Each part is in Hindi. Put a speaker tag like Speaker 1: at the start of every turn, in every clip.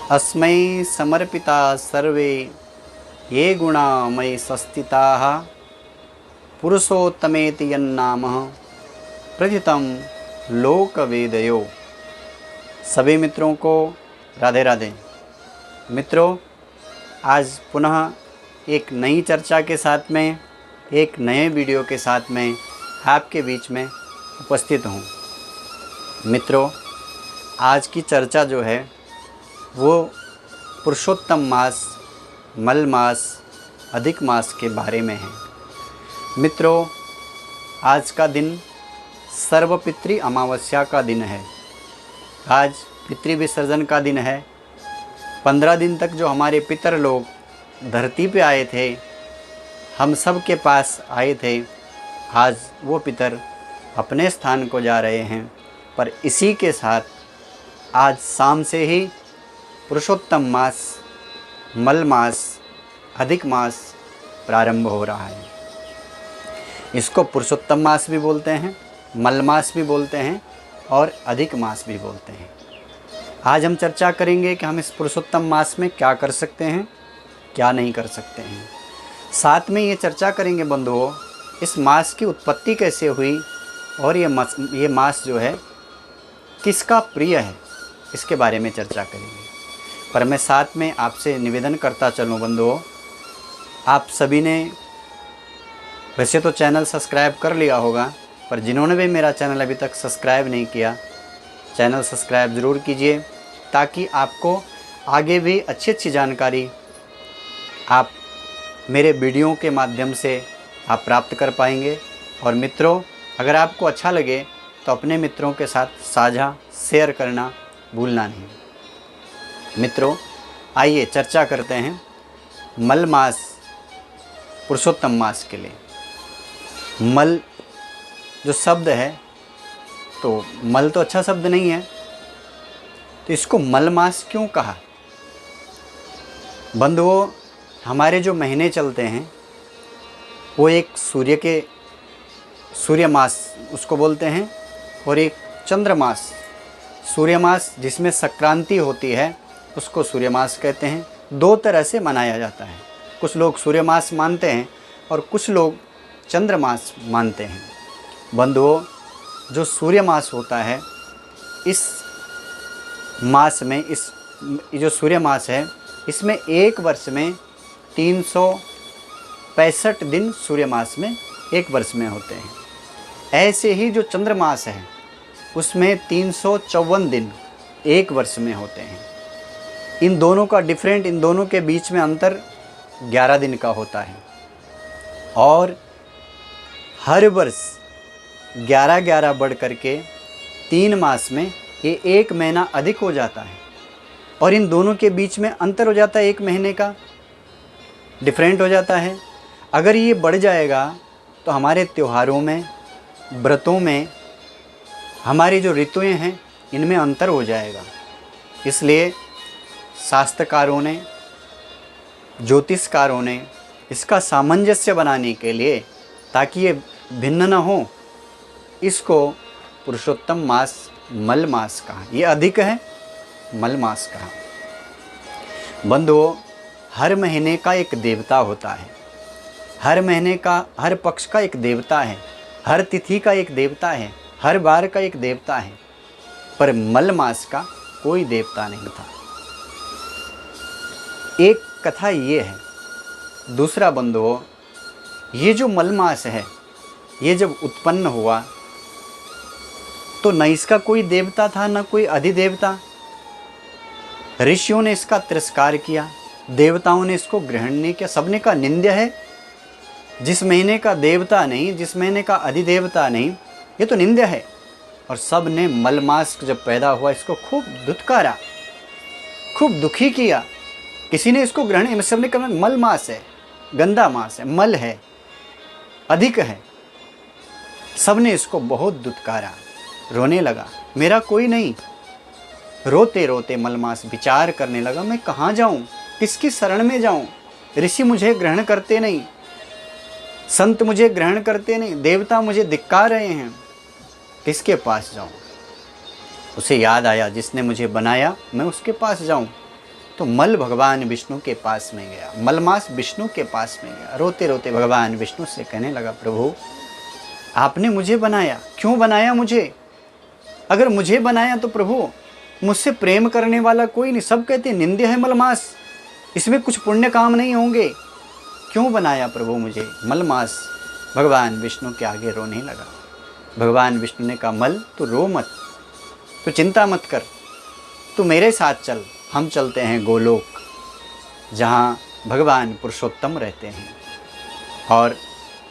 Speaker 1: अस्मै समर्पिता सर्वे ये गुणा मयि संस्थिताः पुरुषोत्तमेति यन्नामः प्रथितं लोकवेदयो। सभी मित्रों को राधे राधे। मित्रों, आज पुनः एक नई चर्चा के साथ में, एक नए वीडियो के साथ में आपके बीच में उपस्थित हूँ। मित्रों, आज की चर्चा जो है वो पुरुषोत्तम मास, मल मास, अधिक मास के बारे में है। मित्रों, आज का दिन सर्वपितृ अमावस्या का दिन है। आज पितृ विसर्जन का दिन है। 15 दिन तक जो हमारे पितर लोग धरती पे आए थे, हम सब के पास आए थे, आज वो पितर अपने स्थान को जा रहे हैं। पर इसी के साथ आज शाम से ही पुरुषोत्तम मास, मल मास, अधिक मास प्रारंभ हो रहा है। इसको पुरुषोत्तम मास भी बोलते हैं, मल मास भी बोलते हैं और अधिक मास भी बोलते हैं। आज हम चर्चा करेंगे कि हम इस पुरुषोत्तम मास में क्या कर सकते हैं, क्या नहीं कर सकते हैं। साथ में ये चर्चा करेंगे बंधुओं, इस मास की उत्पत्ति कैसे हुई और ये मास जो है किसका प्रिय है, इसके बारे में चर्चा करेंगे। पर मैं साथ में आपसे निवेदन करता चलूँ बंधुओं, आप सभी ने वैसे तो चैनल सब्सक्राइब कर लिया होगा, पर जिन्होंने भी मेरा चैनल अभी तक सब्सक्राइब नहीं किया, चैनल सब्सक्राइब ज़रूर कीजिए, ताकि आपको आगे भी अच्छी जानकारी आप मेरे वीडियो के माध्यम से आप प्राप्त कर पाएंगे। और मित्रों, अगर आपको अच्छा लगे तो अपने मित्रों के साथ साझा शेयर करना भूलना नहीं। मित्रों, आइए चर्चा करते हैं मल मास, पुरुषोत्तम मास के लिए। मल जो शब्द है, तो मल तो अच्छा शब्द नहीं है, तो इसको मल मास क्यों कहा? बंधुओं, हमारे जो महीने चलते हैं वो एक सूर्य मास उसको बोलते हैं, और एक चंद्र मास, सूर्य मास जिसमें संक्रांति होती है उसको सूर्य मास कहते हैं। दो तरह से मनाया जाता है। कुछ लोग सूर्य मास मानते हैं और कुछ लोग चंद्र मास मानते हैं। बंधुओं, जो सूर्य मास होता है, इस मास में, इस जो सूर्य मास है, इसमें एक वर्ष में 365 दिन सूर्य मास में एक वर्ष में होते हैं। ऐसे ही जो चंद्र मास है उसमें 354 दिन एक वर्ष में होते हैं। इन दोनों का डिफरेंट, इन दोनों के बीच में अंतर 11 दिन का होता है। और हर वर्ष 11-11 बढ़ करके 3 मास में ये एक महीना अधिक हो जाता है, और इन दोनों के बीच में अंतर हो जाता है, एक महीने का डिफरेंट हो जाता है। अगर ये बढ़ जाएगा तो हमारे त्योहारों में, व्रतों में, हमारी जो ऋतुएं हैं, इनमें अंतर हो जाएगा। इसलिए शास्त्रकारों ने, ज्योतिषकारों ने इसका सामंजस्य बनाने के लिए, ताकि ये भिन्न न हो, इसको पुरुषोत्तम मास, मल मास कहा। ये अधिक है, मल मास कहा। बंधुओं, हर महीने का एक देवता होता है, हर महीने का, हर पक्ष का एक देवता है, हर तिथि का एक देवता है, हर बार का एक देवता है। पर मल मास का कोई देवता नहीं था। एक कथा ये है। दूसरा बंधुओं, ये जो मल मास है, ये जब उत्पन्न हुआ तो न इसका कोई देवता था, न कोई अधिदेवता। ऋषियों ने इसका तिरस्कार किया, देवताओं ने इसको ग्रहण नहीं किया। सबने कहा निंद्य है, जिस महीने का देवता नहीं, जिस महीने का अधिदेवता नहीं, ये तो निंद्य है। और सब ने मल मास जब पैदा हुआ इसको खूब धुतकारा, खूब दुखी किया। किसी ने इसको ग्रहण, सबने कहा मल मास है, गंदा मास है, मल है, अधिक है। सबने इसको बहुत धुतकारा, रोने लगा, मेरा कोई नहीं। रोते रोते मल मास विचार करने लगा, मैं कहाँ जाऊँ, किसकी शरण में जाऊँ? ऋषि मुझे ग्रहण करते नहीं, संत मुझे ग्रहण करते नहीं, देवता मुझे धिक्कार रहे हैं, किसके पास जाऊं? उसे याद आया, जिसने मुझे बनाया मैं उसके पास जाऊं। तो मल भगवान विष्णु के पास में गया, मलमास विष्णु के पास में गया। रोते रोते भगवान विष्णु से कहने लगा, प्रभु आपने मुझे बनाया, क्यों बनाया मुझे? अगर मुझे बनाया तो प्रभु मुझसे प्रेम करने वाला कोई नहीं, सब कहते हैं निंद्य है मलमास, इसमें कुछ पुण्य काम नहीं होंगे, क्यों बनाया प्रभु मुझे? मलमास भगवान विष्णु के आगे रोने लगा। भगवान विष्णु ने कहा, मल तू रो मत, तू चिंता मत कर, तू मेरे साथ चल, हम चलते हैं गोलोक, जहाँ भगवान पुरुषोत्तम रहते हैं और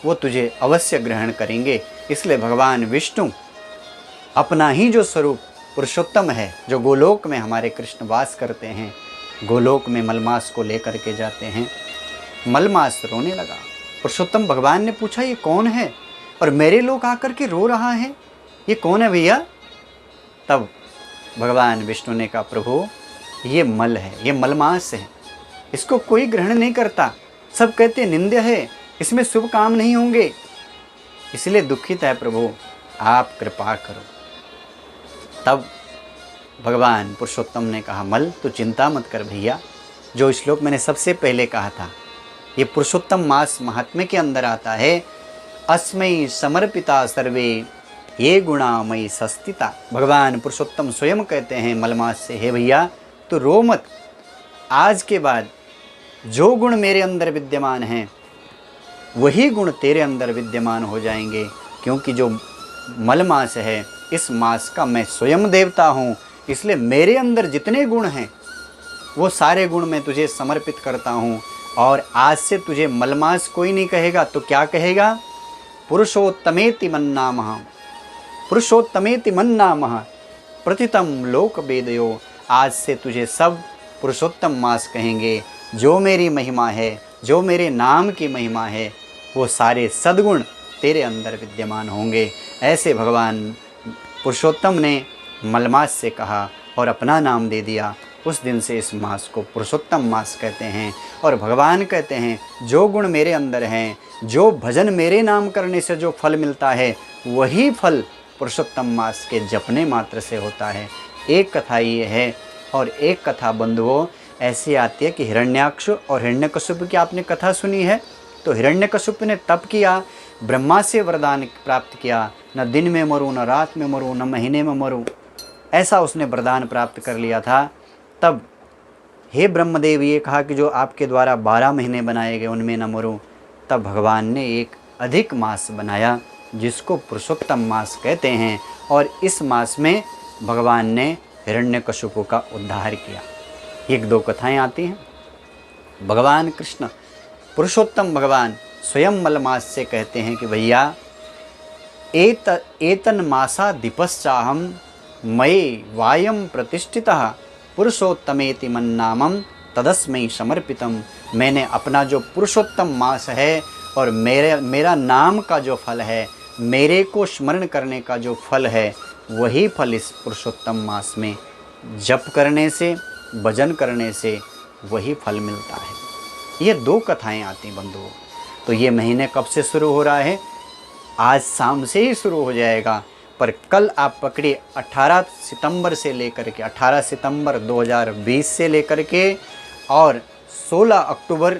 Speaker 1: वो तुझे अवश्य ग्रहण करेंगे। इसलिए भगवान विष्णु अपना ही जो स्वरूप पुरुषोत्तम है, जो गोलोक में हमारे कृष्ण वास करते हैं, गोलोक में मलमास को लेकर के जाते हैं। मलमास रोने लगा। पुरुषोत्तम भगवान ने पूछा, ये कौन है और मेरे लोग आकर के रो रहा है, ये कौन है भैया? तब भगवान विष्णु ने कहा, प्रभु ये मल है, ये मलमास है, इसको कोई ग्रहण नहीं करता, सब कहते निंद्य है, इसमें शुभ काम नहीं होंगे, इसलिए दुखित है प्रभु, आप कृपा करो। तब भगवान पुरुषोत्तम ने कहा, मल तू चिंता मत कर भैया, जो श्लोक मैंने सबसे पहले कहा था, ये पुरुषोत्तम मास महात्म्य के अंदर आता है। अस्मै समर्पिता सर्वे ये गुणामयी सस्तिता। भगवान पुरुषोत्तम स्वयं कहते हैं मलमास से, हे भैया तो रो मत, आज के बाद जो गुण मेरे अंदर विद्यमान हैं वही गुण तेरे अंदर विद्यमान हो जाएंगे, क्योंकि जो मलमास है इस मास का मैं स्वयं देवता हूँ, इसलिए मेरे अंदर जितने गुण हैं वो सारे गुण मैं तुझे समर्पित करता हूँ। और आज से तुझे मलमास कोई नहीं कहेगा, तो क्या कहेगा? पुरुषोत्तमेति मन्नामः, पुरुषोत्तमेति मन्नामः प्रतितम लोक वेदयो। आज से तुझे सब पुरुषोत्तम मास कहेंगे। जो मेरी महिमा है, जो मेरे नाम की महिमा है, वो सारे सद्गुण तेरे अंदर विद्यमान होंगे। ऐसे भगवान पुरुषोत्तम ने मलमास से कहा और अपना नाम दे दिया। उस दिन से इस मास को पुरुषोत्तम मास कहते हैं। और भगवान कहते हैं, जो गुण मेरे अंदर हैं, जो भजन मेरे नाम करने से जो फल मिलता है, वही फल पुरुषोत्तम मास के जपने मात्र से होता है। एक कथा ये है। और एक कथा बंधुओं ऐसी आती है कि हिरण्याक्ष और हिरण्यकशिपु की आपने कथा सुनी है। तो हिरण्यकशिपु ने तप किया, ब्रह्मा से वरदान प्राप्त किया, न दिन में मरूं, न रात में मरूं, न महीने में मरूं, ऐसा उसने वरदान प्राप्त कर लिया था। तब हे ब्रह्मदेव ये कहा कि जो आपके द्वारा 12 महीने बनाए गए उनमें न मरूं। तब भगवान ने एक अधिक मास बनाया जिसको पुरुषोत्तम मास कहते हैं। और इस मास में भगवान ने हिरण्यकशिपु का उद्धार किया। एक दो कथाएं आती हैं। भगवान कृष्ण पुरुषोत्तम भगवान स्वयं मलमास से कहते हैं कि भैया एतन मासा दीपश्चाहम मये वायम प्रतिष्ठितः पुरुषोत्तमेति मन्नामं तदस्मै समर्पितम। मैंने अपना जो पुरुषोत्तम मास है और मेरा नाम का जो फल है, मेरे को स्मरण करने का जो फल है, वही फल इस पुरुषोत्तम मास में जप करने से, भजन करने से वही फल मिलता है। ये दो कथाएं आती बंधुओं। तो ये महीने कब से शुरू हो रहा है? आज शाम से ही शुरू हो जाएगा। पर कल आप पकड़िए 18 सितंबर से लेकर के 18 सितंबर 2020 से लेकर के और 16 अक्टूबर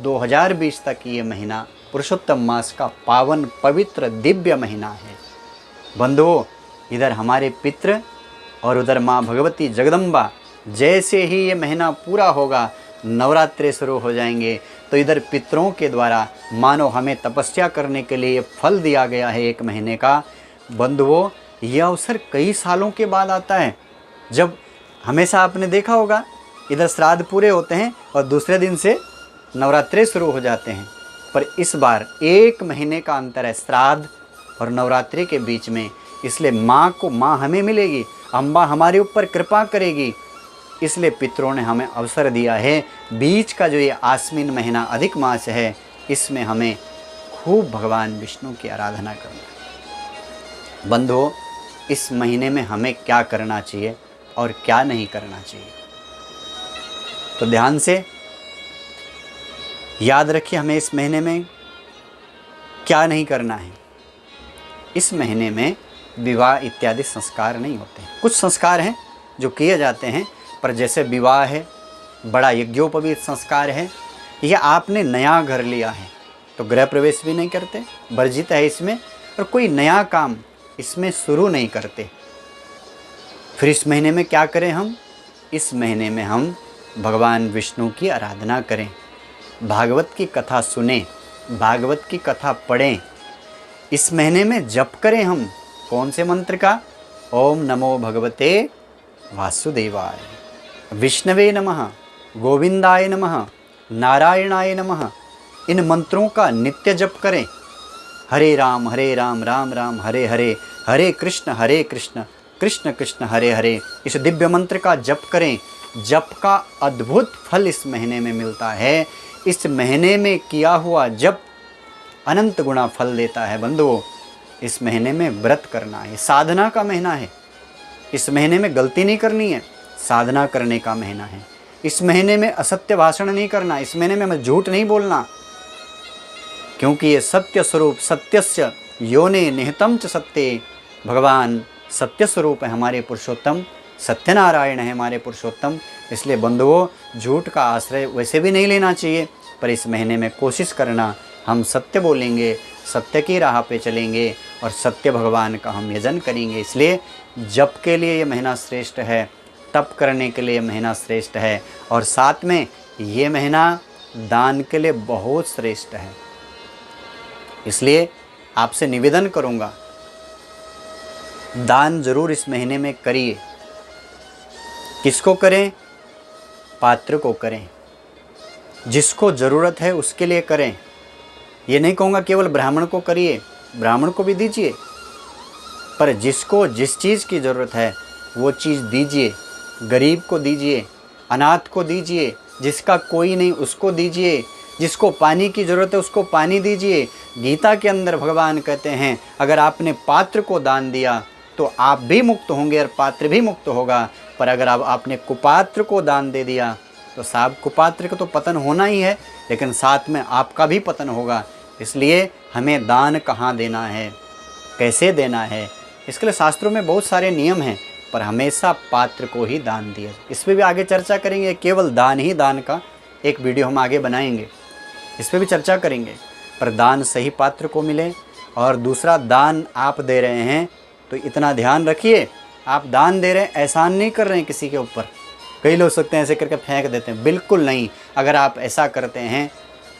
Speaker 1: 2020 तक ये महीना पुरुषोत्तम मास का पावन पवित्र दिव्य महीना है। बंधुओं, इधर हमारे पितृ और उधर माँ भगवती जगदम्बा, जैसे ही ये महीना पूरा होगा नवरात्रे शुरू हो जाएंगे। तो इधर पितरों के द्वारा मानो हमें तपस्या करने के लिए फल दिया गया है 1 महीने का। बंधुओं, यह अवसर कई सालों के बाद आता है। जब हमेशा आपने देखा होगा इधर श्राद्ध पूरे होते हैं और दूसरे दिन से नवरात्रे शुरू हो जाते हैं, पर इस बार 1 महीने का अंतर है श्राद्ध और नवरात्रि के बीच में। इसलिए माँ हमें मिलेगी, अम्बा हमारे ऊपर कृपा करेगी। इसलिए पितरों ने हमें अवसर दिया है। बीच का जो ये आश्विन महीना अधिक मास है, इसमें हमें खूब भगवान विष्णु की आराधना करना है। बंधुओं, इस महीने में हमें क्या करना चाहिए और क्या नहीं करना चाहिए, तो ध्यान से याद रखिए। हमें इस महीने में क्या नहीं करना है। इस महीने में विवाह इत्यादि संस्कार नहीं होते हैं। कुछ संस्कार हैं जो किए जाते हैं, पर जैसे विवाह है, बड़ा यज्ञोपवीत संस्कार है। यह आपने नया घर लिया है तो गृह प्रवेश भी नहीं करते, वर्जित है इसमें, और कोई नया काम इसमें शुरू नहीं करते। फिर इस महीने में क्या करें हम? इस महीने में हम भगवान विष्णु की आराधना करें, भागवत की कथा सुनें, भागवत की कथा पढ़ें। इस महीने में जप करें हम कौन से मंत्र का? ओम नमो भगवते वासुदेवाय, विष्णवे नमः, गोविंदाय नमः, नारायणाय नमः। इन मंत्रों का नित्य जप करें। हरे राम राम राम हरे हरे, हरे कृष्ण कृष्ण कृष्ण हरे हरे। इस दिव्य मंत्र का जप करें। जप का अद्भुत फल इस महीने में मिलता है। इस महीने में किया हुआ जप अनंत गुना फल देता है। बंधुओं, इस महीने में व्रत करना है, साधना का महीना है। इस महीने में गलती नहीं करनी है, साधना करने का महीना है। इस महीने में असत्य भाषण नहीं करना, इस महीने में हमें झूठ नहीं बोलना, क्योंकि ये सत्य स्वरूप सत्यस्य योने निहितम च सत्ये, भगवान सत्य स्वरूप है हमारे पुरुषोत्तम, सत्यनारायण है हमारे पुरुषोत्तम। इसलिए बंधुओं, झूठ का आश्रय वैसे भी नहीं लेना चाहिए, पर इस महीने में कोशिश करना हम सत्य बोलेंगे, सत्य की राह पे चलेंगे और सत्य भगवान का हम यजन करेंगे। इसलिए जप के लिए ये महीना श्रेष्ठ है, तप करने के लिए ये महीना श्रेष्ठ है, और साथ में ये महीना दान के लिए बहुत श्रेष्ठ है। इसलिए आपसे निवेदन करूँगा, दान जरूर इस महीने में करिए। किसको करें? पात्र को करें, जिसको ज़रूरत है उसके लिए करें। ये नहीं कहूँगा केवल ब्राह्मण को करिए, ब्राह्मण को भी दीजिए, पर जिसको जिस चीज़ की ज़रूरत है वो चीज़ दीजिए। गरीब को दीजिए, अनाथ को दीजिए, जिसका कोई नहीं उसको दीजिए, जिसको पानी की ज़रूरत है उसको पानी दीजिए। गीता के अंदर भगवान कहते हैं, अगर आपने पात्र को दान दिया तो आप भी मुक्त होंगे और पात्र भी मुक्त होगा, पर अगर आपने कुपात्र को दान दे दिया तो साहब कुपात्र का तो पतन होना ही है, लेकिन साथ में आपका भी पतन होगा। इसलिए हमें दान कहाँ देना है, कैसे देना है, इसके लिए शास्त्रों में बहुत सारे नियम हैं, पर हमेशा पात्र को ही दान दिया। इस पर भी आगे चर्चा करेंगे। केवल दान ही दान का एक वीडियो हम आगे बनाएंगे, इस पर भी चर्चा करेंगे, पर दान सही पात्र को मिले। और दूसरा, दान आप दे रहे हैं तो इतना ध्यान रखिए, आप दान दे रहे हैं, एहसान नहीं कर रहे हैं किसी के ऊपर। कई लोग सकते हैं ऐसे करके फेंक देते हैं, बिल्कुल नहीं। अगर आप ऐसा करते हैं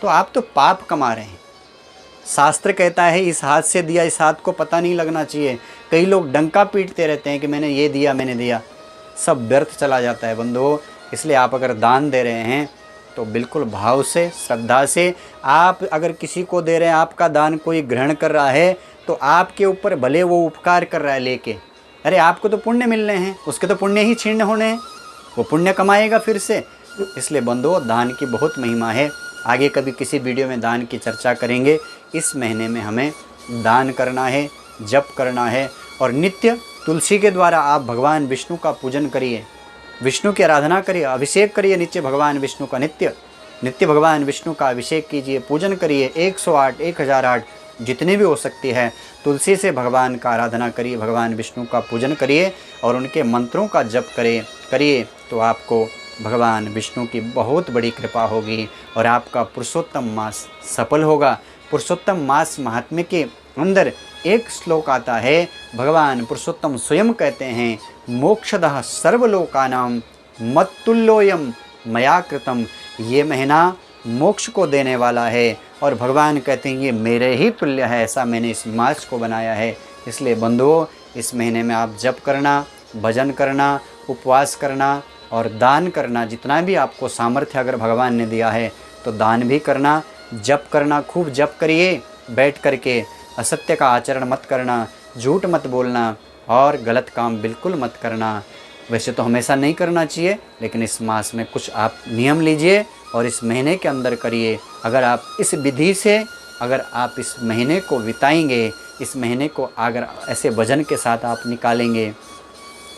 Speaker 1: तो आप तो पाप कमा रहे हैं। शास्त्र कहता है इस हाथ से दिया इस हाथ को पता नहीं लगना चाहिए। कई लोग डंका पीटते रहते हैं कि मैंने ये दिया मैंने दिया, सब व्यर्थ चला जाता है बंधुओं। इसलिए आप अगर दान दे रहे हैं तो बिल्कुल भाव से, श्रद्धा से। आप अगर किसी को दे रहे हैं, आपका दान कोई ग्रहण कर रहा है तो आपके ऊपर भले वो उपकार कर रहा है लेके, अरे आपको तो पुण्य मिलने हैं, उसके तो पुण्य ही छीन होने हैं, वो पुण्य कमाएगा फिर से। इसलिए बंधुओं, दान की बहुत महिमा है। आगे कभी किसी वीडियो में दान की चर्चा करेंगे। इस महीने में हमें दान करना है, जप करना है, और नित्य तुलसी के द्वारा आप भगवान विष्णु का पूजन करिए, विष्णु की आराधना करिए, अभिषेक करिए नित्य भगवान विष्णु का। नित्य भगवान विष्णु का अभिषेक कीजिए, पूजन करिए। 108 1008 जितनी भी हो सकती है तुलसी से भगवान का आराधना करिए, भगवान विष्णु का पूजन करिए और उनके मंत्रों का जप करिए तो आपको भगवान विष्णु की बहुत बड़ी कृपा होगी और आपका पुरुषोत्तम मास सफल होगा। पुरुषोत्तम मास महात्म्य के अंदर एक श्लोक आता है, भगवान पुरुषोत्तम स्वयं कहते हैं, मोक्षदः सर्वलोकानां मत्तुल्योऽयं मया कृतम। ये महीना मोक्ष को देने वाला है और भगवान कहते हैं ये मेरे ही तुल्य है, ऐसा मैंने इस मास को बनाया है। इसलिए बंधुओं, इस महीने में आप जप करना, भजन करना, उपवास करना और दान करना। जितना भी आपको सामर्थ्य अगर भगवान ने दिया है तो दान भी करना, जप करना, खूब जप करिए बैठ करके। असत्य का आचरण मत करना, झूठ मत बोलना और गलत काम बिल्कुल मत करना। वैसे तो हमेशा नहीं करना चाहिए, लेकिन इस मास में कुछ आप नियम लीजिए और इस महीने के अंदर करिए। अगर आप इस विधि से अगर आप इस महीने को बिताएंगे, इस महीने को अगर ऐसे भजन के साथ आप निकालेंगे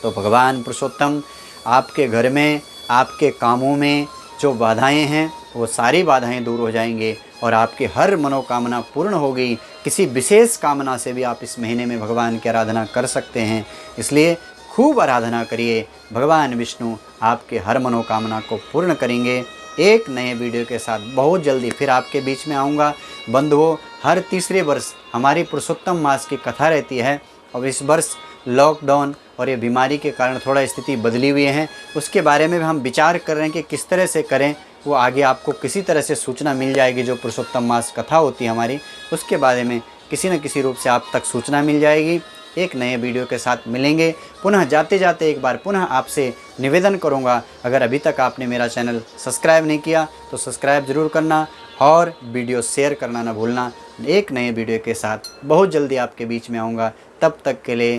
Speaker 1: तो भगवान पुरुषोत्तम आपके घर में, आपके कामों में जो बाधाएं हैं वो सारी बाधाएं दूर हो जाएंगे और आपकी हर मनोकामना पूर्ण होगी। किसी विशेष कामना से भी आप इस महीने में भगवान की आराधना कर सकते हैं। इसलिए खूब आराधना करिए। भगवान विष्णु आपके हर मनोकामना को पूर्ण करेंगे। एक नए वीडियो के साथ बहुत जल्दी फिर आपके बीच में आऊँगा। बंधुओं, हर तीसरे वर्ष हमारी पुरुषोत्तम मास की कथा रहती है और इस वर्ष लॉकडाउन और ये बीमारी के कारण थोड़ा स्थिति बदली हुई है। उसके बारे में भी हम विचार कर रहे हैं कि किस तरह से करें। वो आगे आपको किसी तरह से सूचना मिल जाएगी। जो पुरुषोत्तम मास कथा होती है हमारी, उसके बारे में किसी न किसी रूप से आप तक सूचना मिल जाएगी। एक नए वीडियो के साथ मिलेंगे। पुनः जाते जाते एक बार पुनः आपसे निवेदन करूंगा, अगर अभी तक आपने मेरा चैनल सब्सक्राइब नहीं किया तो सब्सक्राइब ज़रूर करना और वीडियो शेयर करना ना भूलना। एक नए वीडियो के साथ बहुत जल्दी आपके बीच में आऊँगा। तब तक के लिए